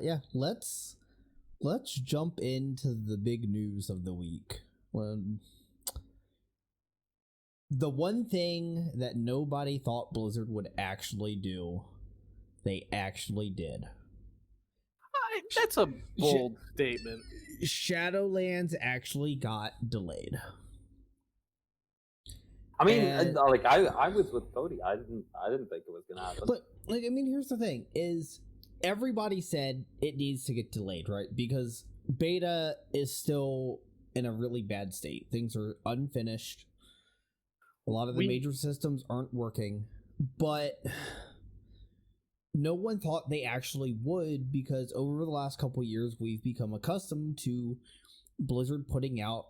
yeah, let's jump into the big news of the week. The one thing that nobody thought Blizzard would actually do, they actually did. That's a bold statement. Shadowlands actually got delayed. I mean, I was with Cody. I didn't think it was gonna happen. But here's the thing: is everybody said it needs to get delayed, right? Because beta is still in a really bad state. Things are unfinished. A lot of the major systems aren't working, but no one thought they actually would, because over the last couple years we've become accustomed to Blizzard putting out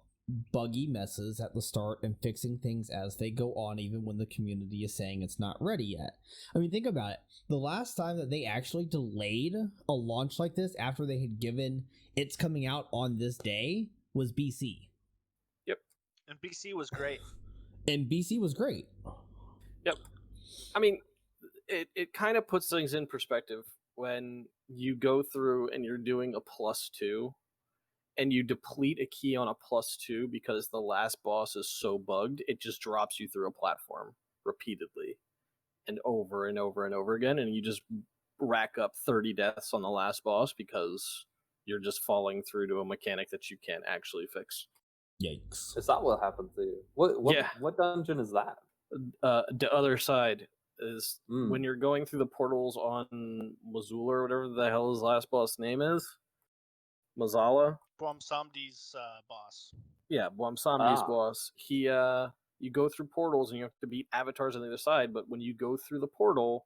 buggy messes at the start and fixing things as they go on, even when the community is saying it's not ready yet. I mean, think about it. The last time that they actually delayed a launch like this after they had given it's coming out on this day was BC. Yep. And BC was great. Yep. I mean, it kind of puts things in perspective when you go through and you're doing a +2 and you deplete a key on a +2 because the last boss is so bugged, it just drops you through a platform repeatedly and over and over and over again, and you just rack up 30 deaths on the last boss because you're just falling through to a mechanic that you can't actually fix. Yikes. Is that what happened to you? What dungeon is that? The other side is when you're going through the portals on Mazula or whatever the hell his last boss name is. Mazala? Bwomsamdi's boss. Yeah, Bwomsamdi's boss. He, you go through portals and you have to beat avatars on the other side, but when you go through the portal,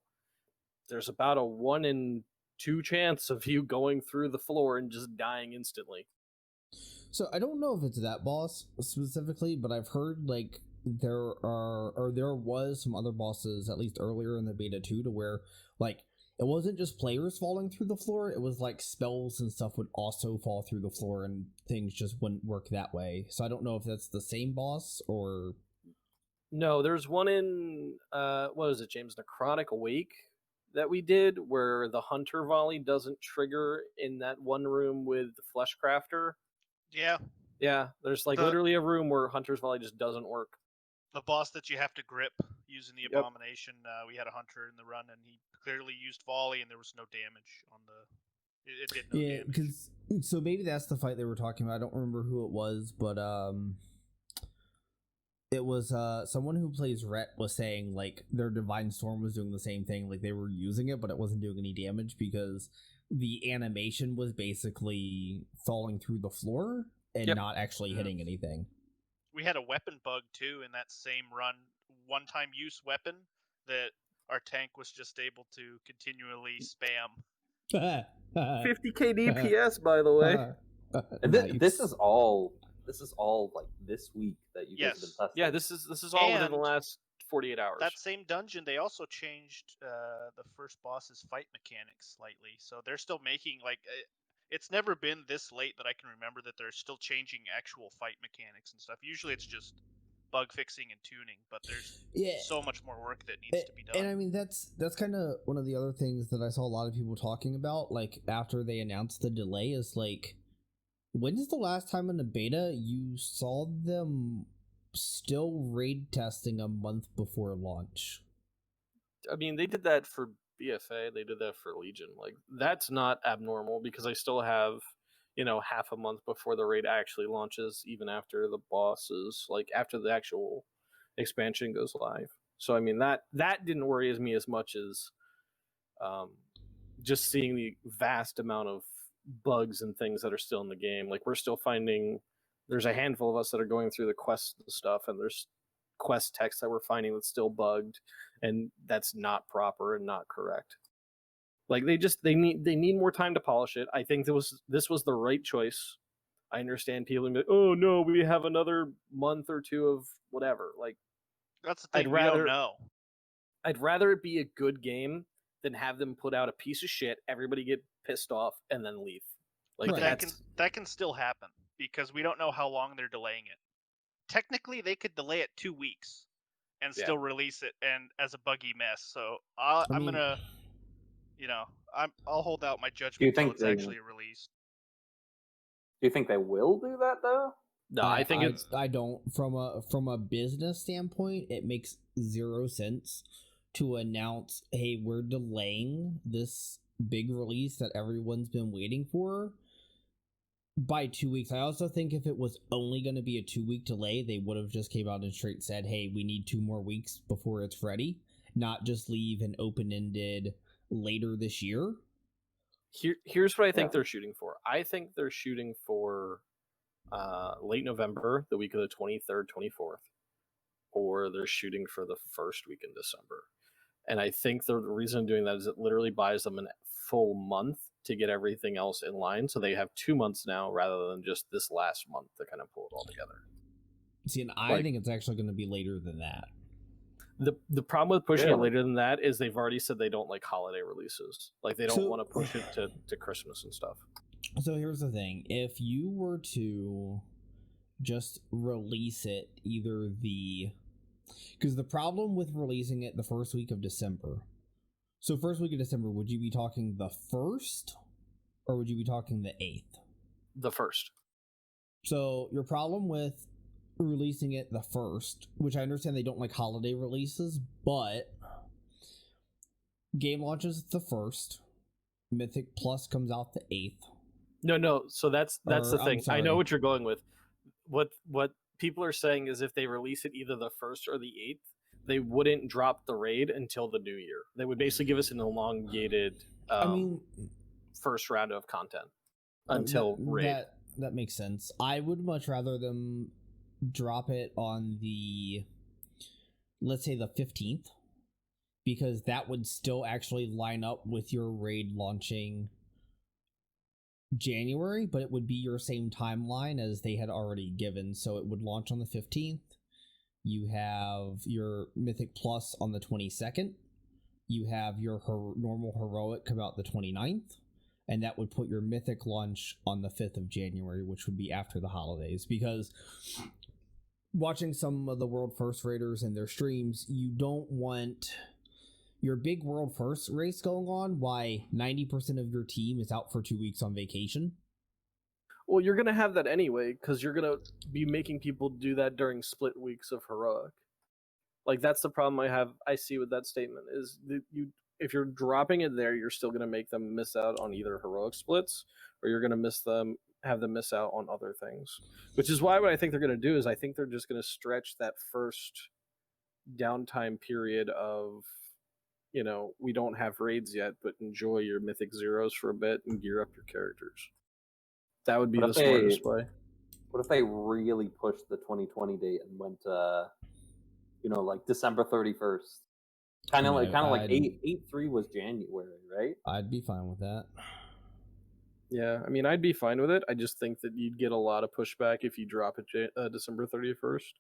there's about a 1 in 2 chance of you going through the floor and just dying instantly. So I don't know if it's that boss specifically, but I've heard there was some other bosses, at least earlier in the beta too, to where it wasn't just players falling through the floor, it was spells and stuff would also fall through the floor and things just wouldn't work that way. So I don't know if that's the same boss or... No, there's one in, what is it, James? Necrotic Awake that we did, where the Hunter Volley doesn't trigger in that one room with the Fleshcrafter. Yeah. Yeah, there's literally a room where Hunter's Volley just doesn't work. The boss that you have to grip using the Abomination, we had a Hunter in the run, and he clearly used Volley, and there was no damage on the... It did no damage. Because so maybe that's the fight they were talking about. I don't remember who it was, but it was someone who plays Ret was saying their Divine Storm was doing the same thing. They were using it, but it wasn't doing any damage because the animation was basically falling through the floor and not actually hitting anything. We had a weapon bug too in that same run, one-time use weapon that our tank was just able to continually spam. 50k DPS, by the way. And this is all this week that you guys have been testing. Yeah, this is all within the last 48 hours. That same dungeon, they also changed the first boss's fight mechanics slightly, so they're still making it's never been this late that I can remember that they're still changing actual fight mechanics and stuff. Usually it's just bug fixing and tuning, but there's so much more work that needs to be done. And I mean, that's kind of one of the other things that I saw a lot of people talking about, after they announced the delay, is when's the last time in a beta you saw them still raid testing a month before launch? I mean, they did that for BFA, they did that for Legion. That's not abnormal because I still have, half a month before the raid actually launches, even after the bosses, after the actual expansion goes live. So, I mean, that didn't worry me as much as just seeing the vast amount of bugs and things that are still in the game. We're still finding, there's a handful of us that are going through the quest stuff, and there's quest text that we're finding that's still bugged, and that's not proper and not correct. They need more time to polish it. I think this was the right choice. I understand people being oh no, we have another month or two of whatever. That's the thing, we don't know. I'd rather it be a good game than have them put out a piece of shit, everybody get pissed off, and then leave. That can still happen because we don't know how long they're delaying it. Technically, they could delay it 2 weeks and still release it and as a buggy mess. So I'm gonna I'll hold out my Do you judgment till think it's they? actually released. Do you think they will do that though? No, I think it's I don't from a business standpoint, it makes zero sense to announce, hey, we're delaying this big release that everyone's been waiting for by 2 weeks. I also think if it was only going to be a 2-week delay, they would have just came out and straight said, hey, we need 2 more weeks before it's ready, not just leave an open-ended later this year. Here's what I think they're shooting for. I think they're shooting for late November, the week of the 23rd, 24th, or they're shooting for the first week in December. And I think the reason I'm doing that is it literally buys them a full month to get everything else in line. So they have 2 months now rather than just this last month to kind of pull it all together. See, and I think it's actually going to be later than that. The problem with pushing it later than that is they've already said they don't like holiday releases. Like they don't want to push it to Christmas and stuff. So here's the thing. If you were to just release it because the problem with releasing it the first week of December. So first week of December, would you be talking the 1st or would you be talking the 8th? The 1st. So your problem with releasing it the 1st, which I understand they don't like holiday releases, but game launches the 1st, Mythic Plus comes out the 8th. No. So that's the thing. I know what you're going with. What people are saying is if they release it either the 1st or the 8th, they wouldn't drop the raid until the new year. They would basically give us an elongated first round of content until raid. That makes sense. I would much rather them drop it on the, let's say, the 15th, because that would still actually line up with your raid launching January, but it would be your same timeline as they had already given. So it would launch on the 15th. You have your Mythic Plus on the 22nd. You have your normal Heroic come out the 29th. And that would put your Mythic launch on the 5th of January, which would be after the holidays. Because watching some of the World First Raiders and their streams, you don't want your big World First race going on why 90% of your team is out for 2 weeks on vacation. Well, you're going to have that anyway, because you're going to be making people do that during split weeks of Heroic. Like, that's the problem I see with that statement, is that if you're dropping it there, you're still going to make them miss out on either Heroic splits, or you're going to have them miss out on other things. Which is why what I think they're going to do is I think they're just going to stretch that first downtime period of, we don't have raids yet, but enjoy your Mythic Zeros for a bit and gear up your characters. That would be the smartest way. What if they really pushed the 2020 date and went, like December 31st? Kind of like 8/3 was January, right? I'd be fine with that. Yeah, I mean, I'd be fine with it. I just think that you'd get a lot of pushback if you drop it December 31st.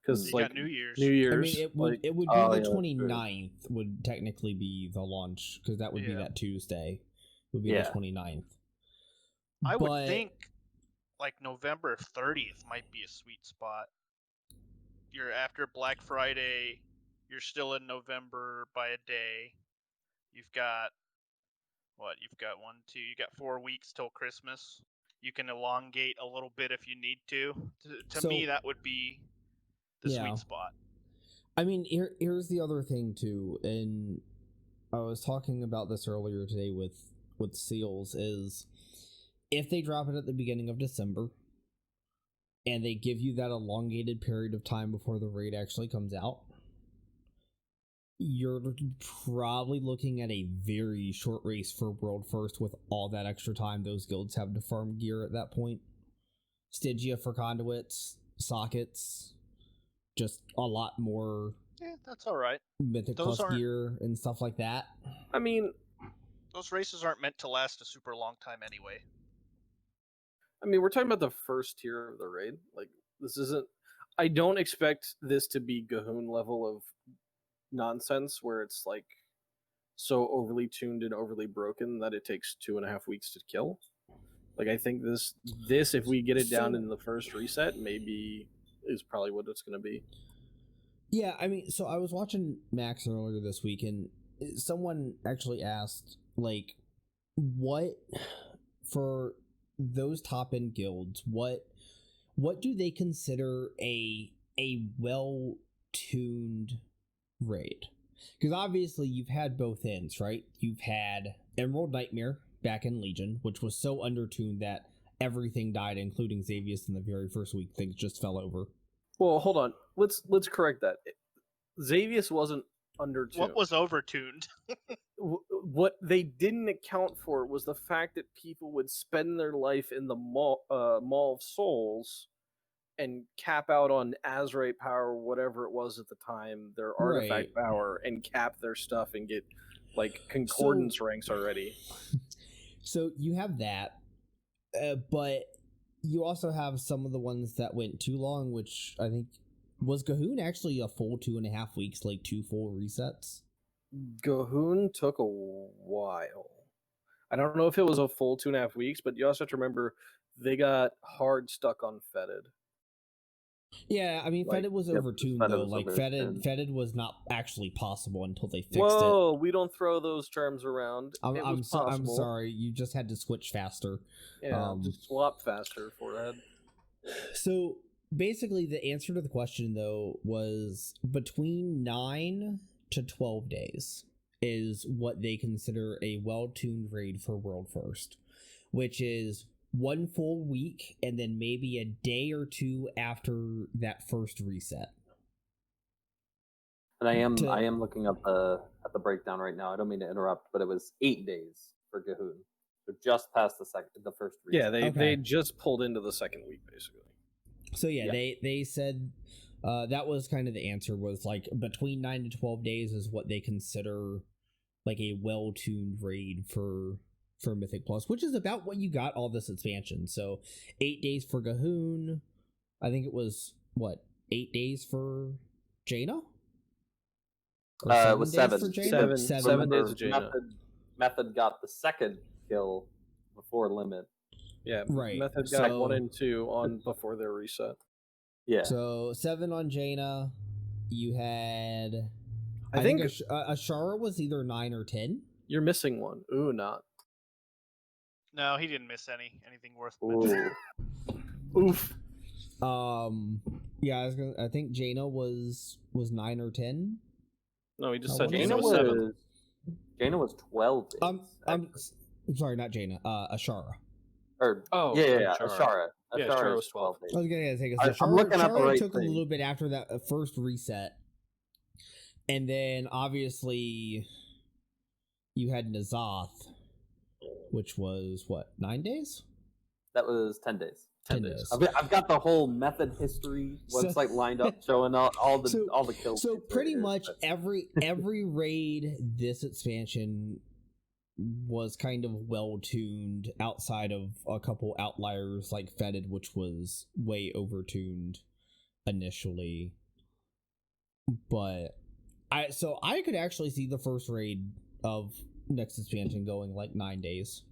Because you got New Year's. I mean, it would be the 29th would technically be the launch, because that would be that Tuesday. Would be the 29th. I would think like November 30th might be a sweet spot. You're after Black Friday, you're still in November by a day. You've got 4 weeks till Christmas. You can elongate a little bit if you need to. To me, that would be the sweet spot. I mean, here's the other thing too, and I was talking about this earlier today with Seals, is if they drop it at the beginning of December and they give you that elongated period of time before the raid actually comes out, you're probably looking at a very short race for World First with all that extra time those guilds have to farm gear at that point. Stygia for conduits, sockets, just a lot more. Yeah, that's all right. Mythic Plus gear and stuff like that. I mean, those races aren't meant to last a super long time anyway. I mean, we're talking about the first tier of the raid. Like, this isn't... I don't expect this to be Gahoon level of nonsense where it's, like, so overly tuned and overly broken that it takes 2.5 weeks to kill. Like, I think this if we get it down in the first reset, maybe is probably what it's going to be. Yeah, I mean, so I was watching Max earlier this week, and someone actually asked like, what for those top end guilds? What do they consider a well tuned raid? Because obviously you've had both ends, right? You've had Emerald Nightmare back in Legion, which was so undertuned that everything died, including Xavius in the very first week. Things just fell over. Well, hold on. Let's correct that. Xavius wasn't undertuned. What was overtuned? What they didn't account for was the fact that people would spend their life in the Maw of Souls and cap out on Azerite power, whatever it was at the time, their artifact power, and cap their stuff and get like concordance ranks already. So you have that, but you also have some of the ones that went too long, which I think was Gahoon actually a full 2.5 weeks, like 2 full resets. Gahoon took a while. I don't know if it was a full 2.5 weeks, but you also have to remember they got hard stuck on Fetid. Yeah, I mean, Like, Fetid was yep, overtuned Fetid though. was Like overtuned. Fetid was not actually possible until they fixed Whoa, it. we don't throw those terms around. I'm sorry. You just had to switch faster. Yeah, just swap faster, forehead. So basically, the answer to the question though was between 9 to 12 days is what they consider a well-tuned raid for World First, which is 1 full week and then maybe a day or two after that first reset. And I am looking up at the breakdown right now. I don't mean to interrupt, but it was 8 days for Gahoon. So just past the first reset. Yeah, they just pulled into the second week basically. So yeah. they said that was kind of the answer, was like between 9 to 12 days is what they consider like a well-tuned raid for Mythic Plus, which is about what you got all this expansion. So 8 days for Gahoon. I think it was 8 days for Jaina? It was 7. Seven days of Jaina. Method got the second kill before limit. Yeah, right. Method got 1 and 2 on before their reset. Yeah. So 7 on Jaina. You had, I think Ashara was either 9 or 10. You're missing one. Ooh, not. No, he didn't miss anything worth mentioning. Oof. Yeah, I think Jaina was 9 or 10. No, he just Oh, said what Jaina was 7. Jaina was 12 days. I'm sorry, not Jaina. Ashara. Or Ashara. Ashara. Yeah, Ashara was 12. I was gonna say I'm looking at the Ashara right took thing. a little bit after that first reset, and then obviously you had Nazoth, which was what, 9 days? That was 10 days. 10 days. I've got the whole Method history website lined up, showing all the kills. So pretty much every raid this expansion was kind of well tuned, outside of a couple outliers like Fetid, which was way overtuned initially. But I could actually see the first raid of next expansion going like 10 days.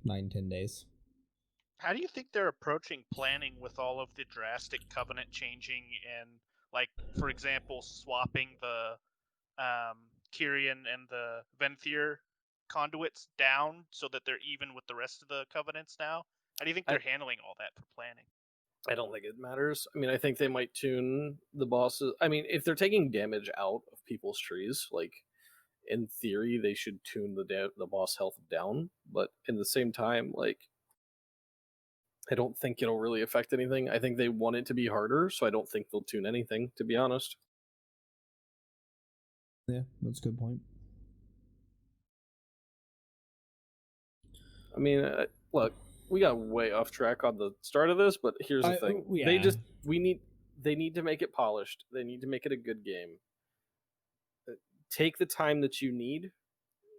How do you think they're approaching planning with all of the drastic covenant changing and, like, for example, swapping the Kyrian and the Venthyr conduits down so that they're even with the rest of the covenants now? How do you think they're handling all that for planning? I don't think it matters. I mean, I think they might tune the bosses. I mean, if they're taking damage out of people's trees, like, in theory, they should tune the boss health down. But in the same time, like, I don't think it'll really affect anything. I think they want it to be harder, so I don't think they'll tune anything, to be honest. Yeah, that's a good point. I mean, look, we got way off track on the start of this, but here's the thing: they need to make it polished. They need to make it a good game. Take the time that you need.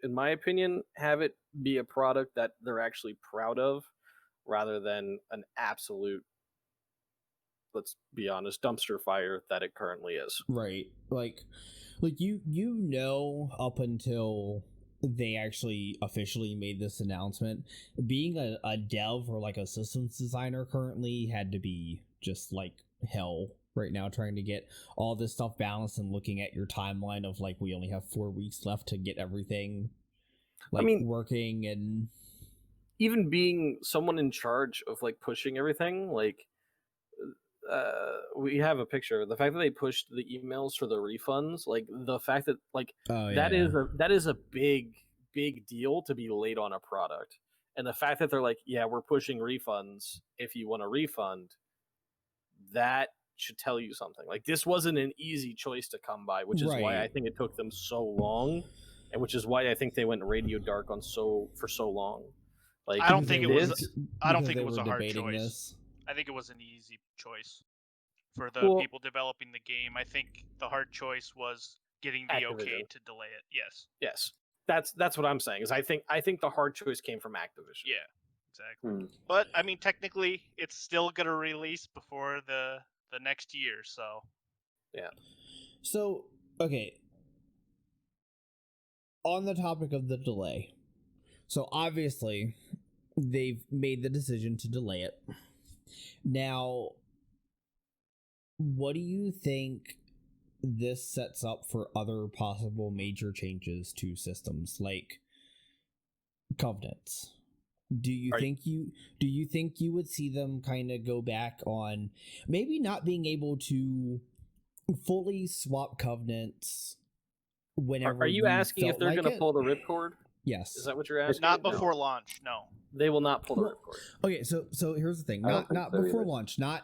In my opinion, have it be a product that they're actually proud of, rather than an absolute, let's be honest, dumpster fire that it currently is. Right. Like you know, up until they actually officially made this announcement, being a dev or like a systems designer currently had to be just like hell right now, trying to get all this stuff balanced and looking at your timeline of like, we only have 4 weeks left to get everything. like I mean, working and even being someone in charge of like pushing everything, like we have a picture. The fact that they pushed the emails for the refunds, like the fact that like that is a big deal to be late on a product, and the fact that they're like, yeah, we're pushing refunds if you want a refund, that should tell you something. Like this wasn't an easy choice to come by, which is why I think it took them so long, and which is why I think they went radio dark for so long. Like I don't think it was. I don't because think they it was were a hard debating choice. this. I think it was an easy choice for the people developing the game. I think the hard choice was getting the okay to delay it. Yes. That's what I'm saying. Is I think the hard choice came from Activision. Yeah, exactly. But I mean, technically, it's still gonna release before the next year. So yeah. So okay. On the topic of the delay, so obviously they've made the decision to delay it. Now, what do you think this sets up for other possible major changes to systems like covenants? Do you think you would see them kind of go back on maybe not being able to fully swap covenants whenever Are you asking if they're like going to pull the ripcord? Yes. Is that what you're asking? not before launch. No, they will not pull the ripcord. Okay, so here's the thing. Not before launch. Not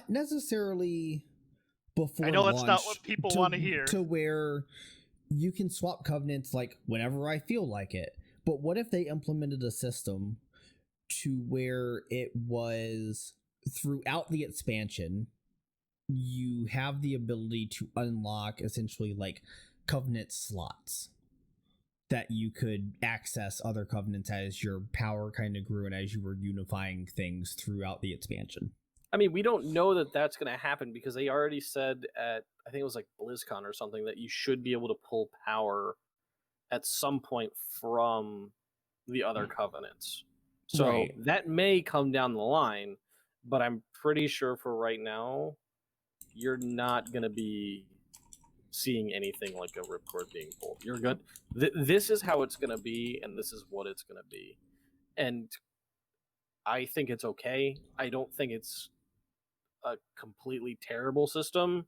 necessarily before. I know launch that's not what people want to hear. To where you can swap covenants like whenever I feel like it. But what if they implemented a system to where it was throughout the expansion, you have the ability to unlock essentially like covenant slots that you could access other covenants as your power kind of grew and as you were unifying things throughout the expansion? I mean, we don't know that that's going to happen because they already said at, I think it was like BlizzCon or something, that you should be able to pull power at some point from the other covenants. So that may come down the line, but I'm pretty sure for right now, you're not going to be seeing anything like a ripcord being pulled. You're good. This is how it's going to be, and this is what it's going to be. And I think it's okay. I don't think it's a completely terrible system,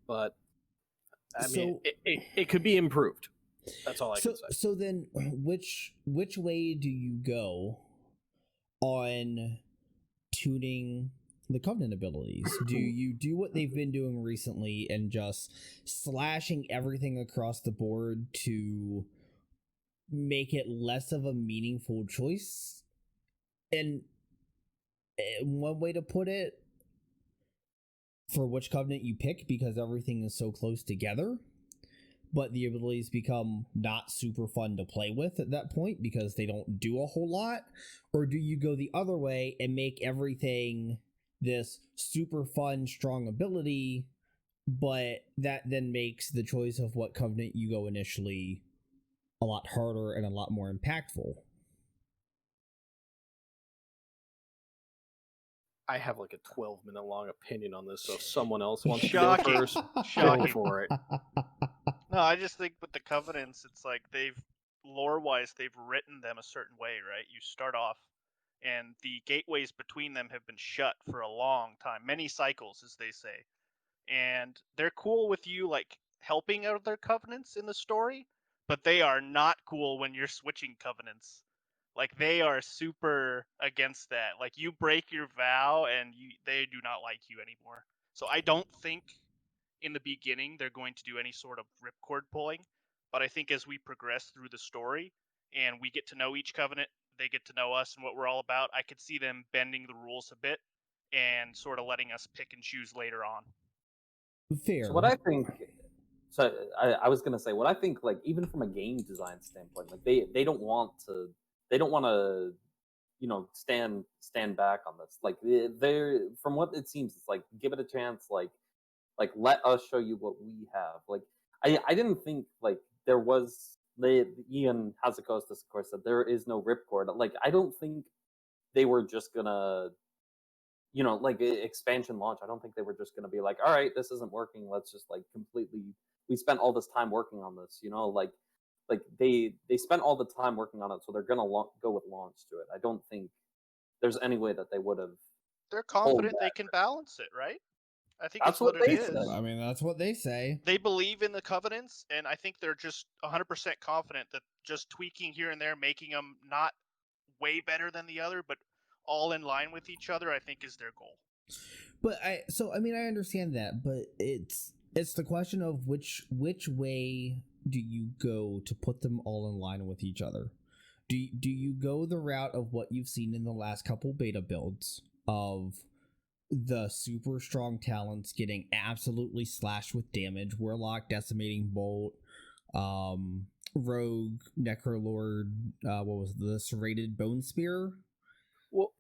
but I mean, it could be improved. That's all I can say. So then, which way do you go on tuning the covenant abilities? Do you do what they've been doing recently and just slashing everything across the board to make it less of a meaningful choice? And one way to put it, for which covenant you pick, because everything is so close together, but the abilities become not super fun to play with at that point because they don't do a whole lot? Or do you go the other way and make everything this super fun, strong ability, but that then makes the choice of what covenant you go initially a lot harder and a lot more impactful? I have like a 12-minute long opinion on this, so if someone else wants to go first, go for it. No, I just think with the covenants, it's like lore-wise, they've written them a certain way, right? You start off, and the gateways between them have been shut for a long time, many cycles, as they say. And they're cool with you, like, helping out their covenants in the story, but they are not cool when you're switching covenants. Like, they are super against that. Like, you break your vow, and they do not like you anymore. So I don't think in the beginning they're going to do any sort of ripcord pulling, but I think as we progress through the story and we get to know each covenant, they get to know us and what we're all about, I could see them bending the rules a bit and sort of letting us pick and choose later on. Fair. So what I think, I was gonna say, what I think, like, even from a game design standpoint, like they don't want to, you know, stand back on this. Like they're, from what it seems, it's like, give it a chance, like let us show you what we have. Like I didn't think like there was, Ian Hazakostas of course said there is no ripcord. Like I don't think they were just gonna, you know, like expansion launch, I don't think they were just gonna be like, all right, this isn't working, let's just like completely, we spent all this time working on this, you know, like like they spent all the time working on it, so they're gonna go with launch to it. I don't think there's any way that they would have. They're confident they can balance it, right? I think That's it's what what it they is. said. I mean, that's what they say. They believe in the covenants, and I think they're just 100% confident that just tweaking here and there, making them not way better than the other, but all in line with each other, I think is their goal. But I understand that, but it's the question of which way do you go to put them all in line with each other? Do you go the route of what you've seen in the last couple beta builds of the super strong talents getting absolutely slashed with damage, Warlock decimating bolt, Rogue, Necrolord, what was the serrated bone spear? Well,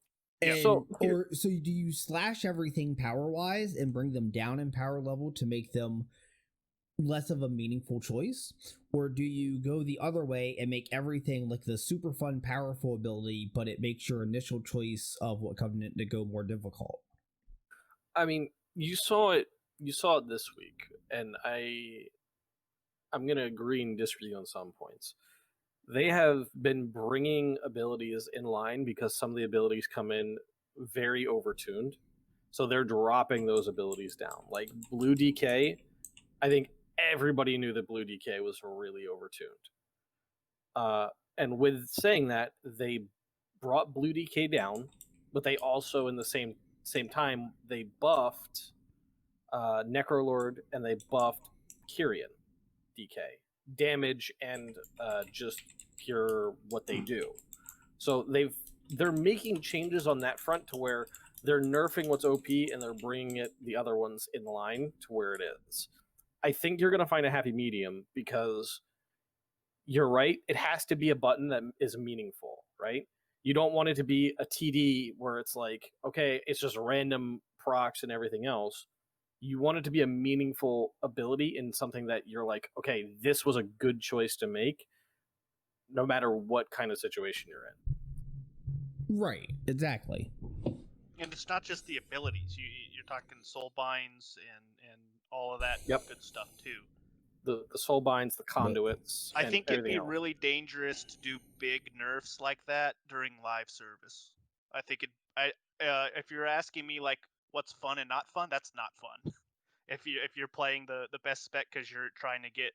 And, so so do you slash everything power wise and bring them down in power level to make them less of a meaningful choice, or do you go the other way and make everything like the super fun powerful ability, but it makes your initial choice of what covenant to go more difficult? I mean, you saw it this week, and I'm gonna agree and disagree on some points. They have been bringing abilities in line because some of the abilities come in very overtuned, so they're dropping those abilities down. Like Blue DK, I think everybody knew that Blue DK was really overtuned. And with saying that, they brought Blue DK down, but they also, in the same time, they buffed Necrolord and they buffed Kyrian DK damage and just pure what they do. So they're making changes on that front to where they're nerfing what's OP and they're bringing the other ones in line to where it is. I think you're going to find a happy medium because you're right. It has to be a button that is meaningful, right? You don't want it to be a TD where it's like, okay, it's just random procs and everything else. You want it to be a meaningful ability in something that you're like, okay, this was a good choice to make, no matter what kind of situation you're in. Right, exactly. And it's not just the abilities. You're talking soul binds and all of that Yep. good stuff too. The soul binds, the conduits. I think it'd be else. really dangerous to do big nerfs like that during live service. I think if you're asking me like what's fun and not fun, that's not fun. If you're playing the best spec because you're trying to get,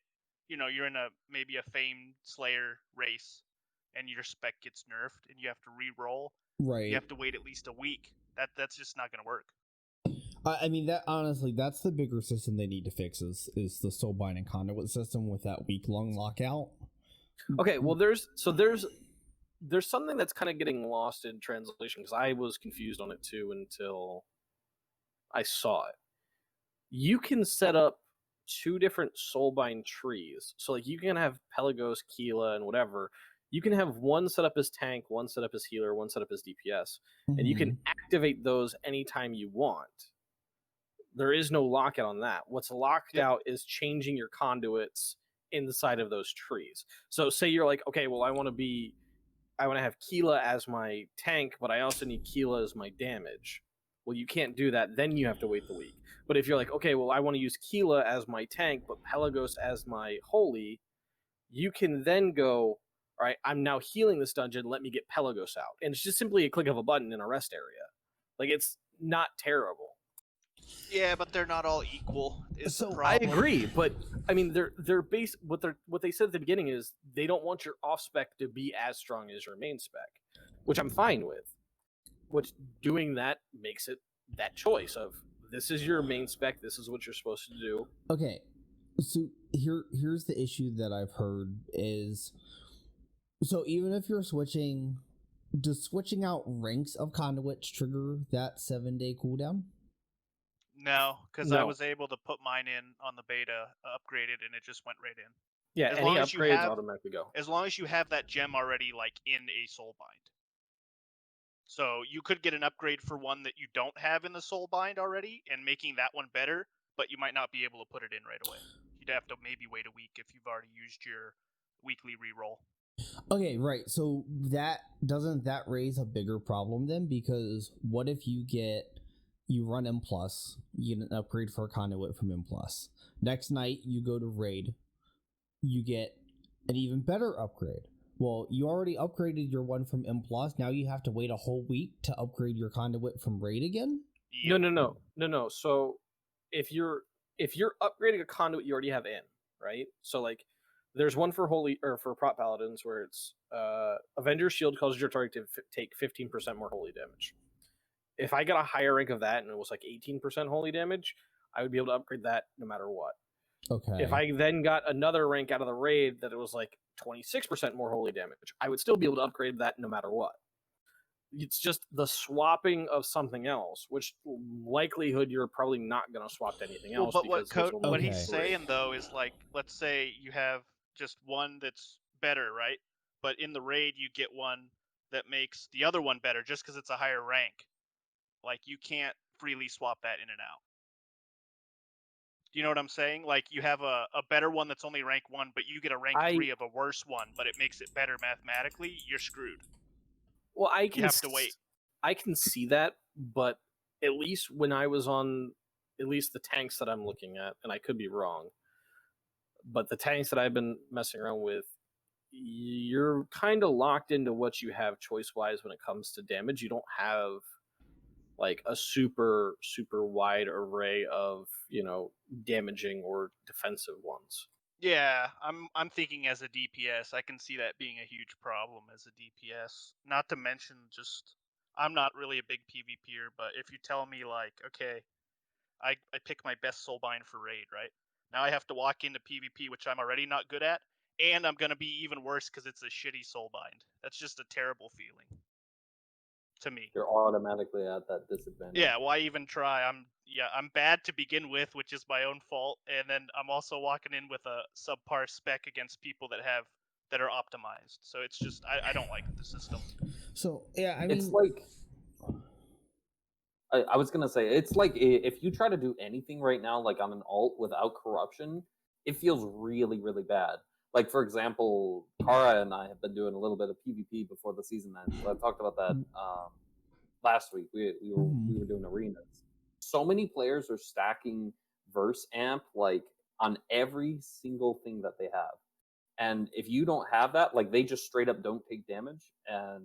you're in maybe a famed slayer race, and your spec gets nerfed and you have to re-roll. Right. You have to wait at least a week. That's just not going to work. I mean, that honestly, that's the bigger system they need to fix is the soulbind and conduit system with that week-long lockout. Okay, well, there's something that's kind of getting lost in translation because I was confused on it too until I saw it. You can set up two different soulbind trees, so like you can have Pelagos, Keela, and whatever. You can have one set up as tank, one set up as healer, one set up as DPS, and you can activate those anytime you want. There is no lockout on that. What's locked out is changing your conduits inside of those trees. So say you're like, okay, well, I want to have Keela as my tank, but I also need Keela as my damage. Well, you can't do that. Then you have to wait the week. But if you're like, okay, well, I want to use Keela as my tank, but Pelagos as my holy, you can then go, all right, I'm now healing this dungeon. Let me get Pelagos out. And it's just simply a click of a button in a rest area. Like, it's not terrible. Yeah, but they're not all equal. So I agree, but I mean, they're base. What they said at the beginning is they don't want your off spec to be as strong as your main spec, which I'm fine with. Which doing that makes it that choice of this is your main spec. This is what you're supposed to do. Okay, so here's the issue that I've heard is, so even if you're switching, does switching out ranks of conduits trigger that 7-day cooldown? No, because I was able to put mine in on the beta, upgraded, and it just went right in. Yeah, as any long as you upgrades have, automatically go. As long as you have that gem already, like in a soul bind. So you could get an upgrade for one that you don't have in the soul bind already, and making that one better, but you might not be able to put it in right away. You'd have to maybe wait a week if you've already used your weekly reroll. Okay, right. So doesn't that raise a bigger problem then? Because what if you run M+, you get an upgrade for a conduit from M+. Next night, you go to raid, you get an even better upgrade. Well, you already upgraded your one from M+, now you have to wait a whole week to upgrade your conduit from Raid again? No. So if you're upgrading a conduit you already have in, right? So like there's one for holy or for prop paladins where it's Avenger Shield causes your target to take 15% more holy damage. If I got a higher rank of that and it was like 18% holy damage, I would be able to upgrade that no matter what. Okay. If I then got another rank out of the raid that it was like 26% more holy damage, I would still be able to upgrade that no matter what. It's just the swapping of something else, which likelihood you're probably not going to swap to anything else. But because what he's Okay. saying though is like, let's say you have just one that's better, right? But in the raid you get one that makes the other one better just because it's a higher rank. Like you can't freely swap that in and out. Do you know what I'm saying? Like you have a better one that's only rank 1, but you get a rank 3 of a worse one, but it makes it better mathematically. You're screwed. Well, You have to wait. I can see that, but at least when I was on at least the tanks that I'm looking at, and I could be wrong, but the tanks that I've been messing around with, you're kind of locked into what you have choice-wise when it comes to damage. You don't have like a super wide array of, damaging or defensive ones. Yeah, I'm thinking as a DPS, I can see that being a huge problem as a DPS. Not to mention just I'm not really a big PvPer, but if you tell me like, okay, I pick my best soulbind for raid, right? Now I have to walk into PvP, which I'm already not good at, and I'm gonna be even worse because it's a shitty soulbind. That's just a terrible feeling to me. You're automatically at that disadvantage. Yeah, why even try? I'm bad to begin with, which is my own fault, and then I'm also walking in with a subpar spec against people that are optimized. So it's just I don't like the system. So yeah, I mean, It's like I was gonna say, it's like if you try to do anything right now, like on an alt without corruption, it feels really, really bad. Like for example, Kara and I have been doing a little bit of PvP before the season ends. I talked about that last week. We were doing arenas. So many players are stacking verse amp like on every single thing that they have. And if you don't have that, like they just straight up don't take damage, and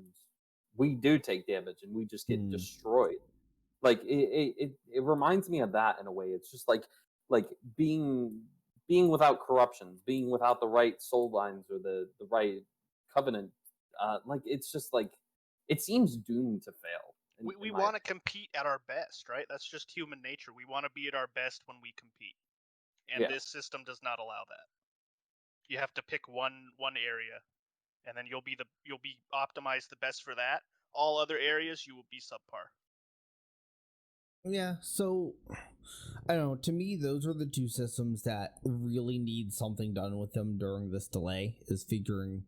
we do take damage and we just get destroyed. Like it reminds me of that in a way. It's just like being without corruptions, being without the right soul lines or the right covenant. Like it's just like it seems doomed to fail. We want to compete at our best, right? That's just human nature. We want to be at our best when we compete, and this system does not allow that. You have to pick one area, and then you'll be optimized the best for that. All other areas you will be subpar. Yeah, so I don't know. To me, those are the two systems that really need something done with them during this delay. Is figuring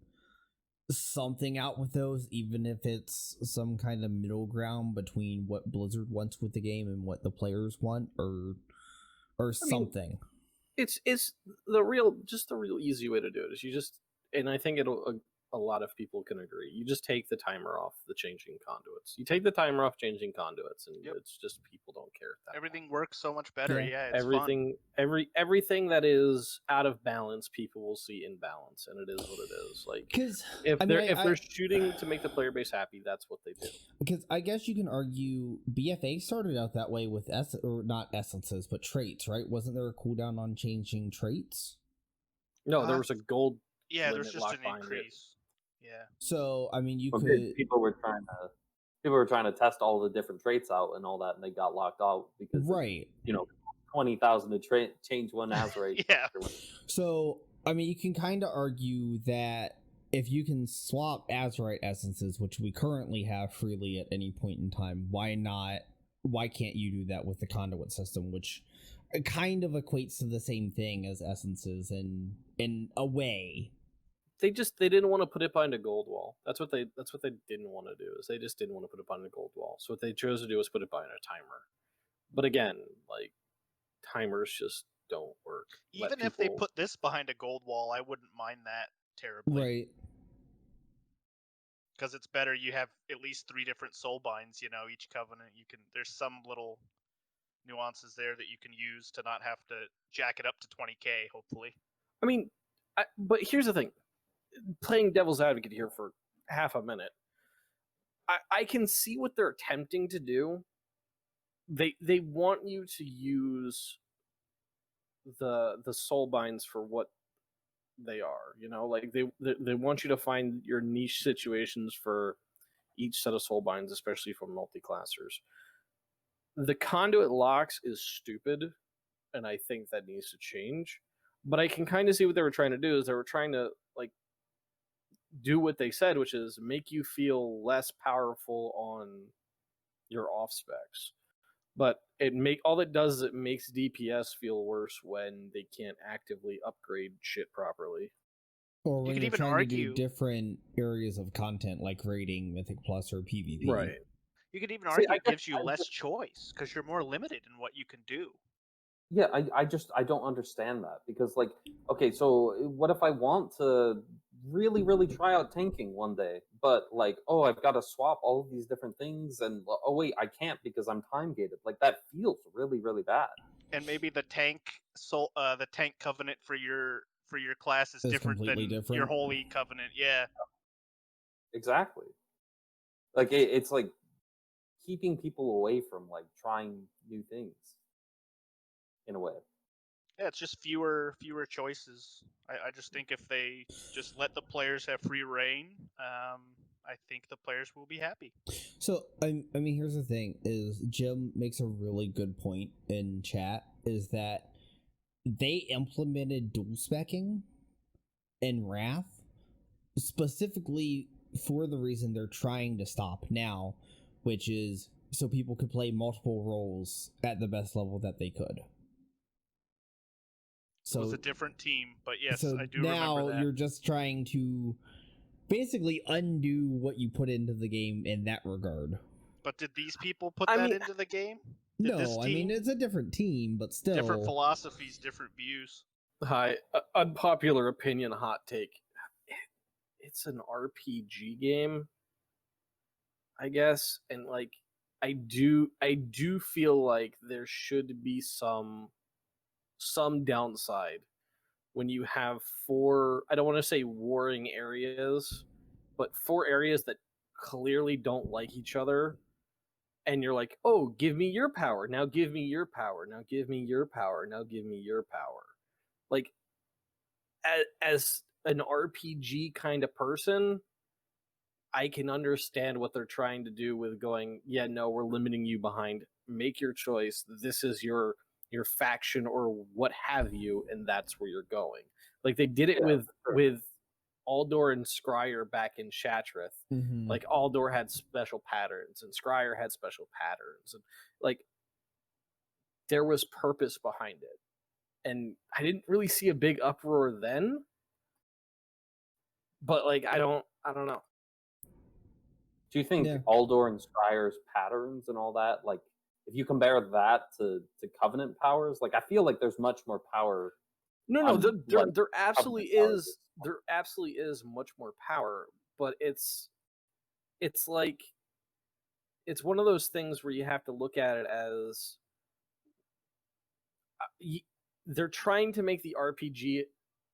something out with those, even if it's some kind of middle ground between what Blizzard wants with the game and what the players want, or something. It's the real easy way to do it is you just, and I think a lot of people can agree, you just take the timer off the changing conduits. You take the timer off changing conduits, and it's just people don't care that everything works so much better. Yeah, it's everything fun. Everything that is out of balance, people will see in balance, and it is what it is. Like, because if they're shooting to make the player base happy, that's what they do. Because I guess you can argue BFA started out that way with or not essences but traits, right? Wasn't there a cooldown on changing traits? No, there was a gold. Yeah, there's just an increase. Yeah. So I mean, people were trying to test all the different traits out and all that, and they got locked out because of, 20,000 to change one Azeroth. Yeah. So I mean, you can kind of argue that if you can swap Azeroth essences, which we currently have freely at any point in time, why not? Why can't you do that with the conduit system, which kind of equates to the same thing as essences in a way? They didn't want to put it behind a gold wall. That's what they didn't want to do. Is they just didn't want to put it behind a gold wall. So what they chose to do was put it behind a timer. But again, like, timers just don't work. Even if they put this behind a gold wall, I wouldn't mind that terribly. Right. Because it's better. You have at least 3 different soul binds. Each covenant there's some little nuances there that you can use to not have to jack it up to 20k. Hopefully. I mean, but here's the thing. playing devil's advocate here for half a minute, I can see what they're attempting to do. They want you to use the soul binds for what they are, like they want you to find your niche situations for each set of soul binds, especially for multi-classers. The conduit locks is stupid, and I think that needs to change. But I can kind of see what they were trying to do. Is they were trying to like do what they said, which is make you feel less powerful on your off specs. But all it does is it makes DPS feel worse when they can't actively upgrade shit properly. Or when could you're even trying argue- to do different areas of content like raiding, Mythic Plus, or PvP. Right. You could even See, argue I it guess gives you less choice because you're more limited in what you can do. Yeah, I don't understand that because like, okay, so what if I want to really really try out tanking one day, but like, oh, I've got to swap all of these different things, and oh wait, I can't because I'm time gated. Like that feels really really bad. And maybe the tank covenant for your class is It's different than completely different. your holy covenant. Yeah. Exactly. Like it's like keeping people away from like trying new things in a way. Yeah, it's just fewer choices. I just think if they just let the players have free reign, I think the players will be happy. So I mean, here's the thing: is Jim makes a really good point in chat. Is that they implemented dual specking in Wrath specifically for the reason they're trying to stop now, which is so people could play multiple roles at the best level that they could. So It was a different team, but yes, so I do now remember that. you're just trying to basically undo what you put into the game in that regard. But did these people put I that mean- into the game? Did this No, I mean team? it's a different team, but still Different philosophies, different views. Hi, unpopular opinion, hot take. It's an RPG game, I guess, and like I do feel like there should be some downside when you have 4, I don't want to say warring areas, but 4 areas that clearly don't like each other, and you're like, oh, give me your power, now give me your power, now give me your power, now give me your power. Like, as an RPG kind of person, I can understand what they're trying to do with going, yeah, no, we're limiting you behind, make your choice, this is your faction or what have you, and that's where you're going. Like they did it with Aldor and Scryer back in Shattrath. Mhm. Like Aldor had special patterns and Scryer had special patterns, and like there was purpose behind it. And I didn't really see a big uproar then. But like I don't know. Do you think Yeah. Aldor and Scryer's patterns and all that, like if you compare that to Covenant powers, like I feel like there's much more power. No, there absolutely powers. is. There absolutely is much more power, but it's like it's one of those things where you have to look at it as they're trying to make the RPG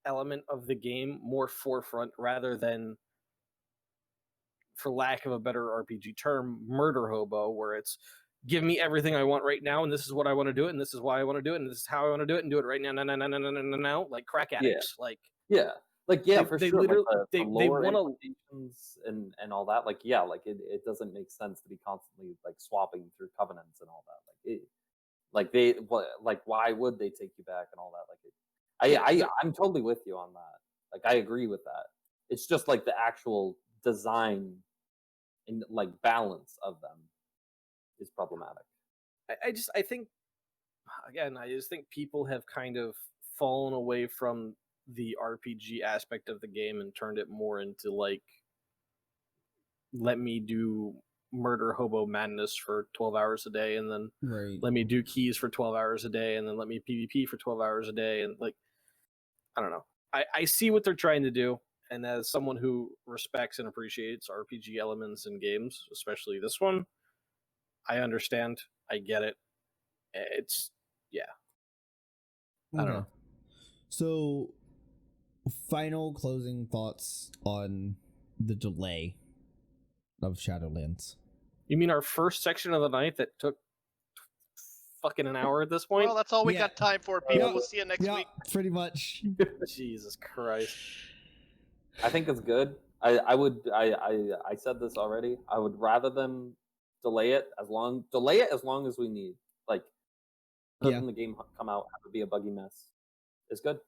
element of the game more forefront rather than, for lack of a better RPG term, murder hobo, where it's give me everything I want right now, and this is what I want to do it, and this is why I want to do it, and this is how I want to do it, and do it right now, no, like crack addicts, like Yeah, like yeah, They- for they sure. literally- Like the they lore wanna- implications and all that. Like yeah, like it doesn't make sense to be constantly like swapping through covenants and all that. Like why would they take you back and all that? Like I'm totally with you on that. Like I agree with that. It's just like the actual design and like balance of them is problematic. I think again, I just think people have kind of fallen away from the RPG aspect of the game and turned it more into like, let me do murder hobo madness for 12 hours a day, and then Right. let me do keys for 12 hours a day, and then let me PvP for 12 hours a day, and like, I don't know. I see what they're trying to do, and as someone who respects and appreciates RPG elements in games, especially this one, I understand. I get it. It's, yeah. I don't know. So final closing thoughts on the delay of Shadowlands. You mean our first section of the night that took fucking an hour at this point? Well, that's all we Yeah. got time for, people. Yeah. We'll see you next Yeah, week. pretty much. Jesus Christ. I think it's good. I said this already. I would rather them delay it as long as we need. Like, rather Yeah. than the game come out have it be a buggy mess. It's good.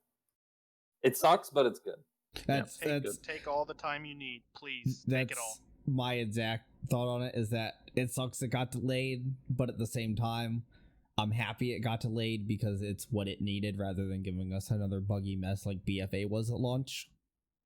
It sucks, but it's good. That's Take all the time you need, please. Take it all. my exact thought on it, is that it sucks it got delayed, but at the same time, I'm happy it got delayed because it's what it needed rather than giving us another buggy mess like BFA was at launch.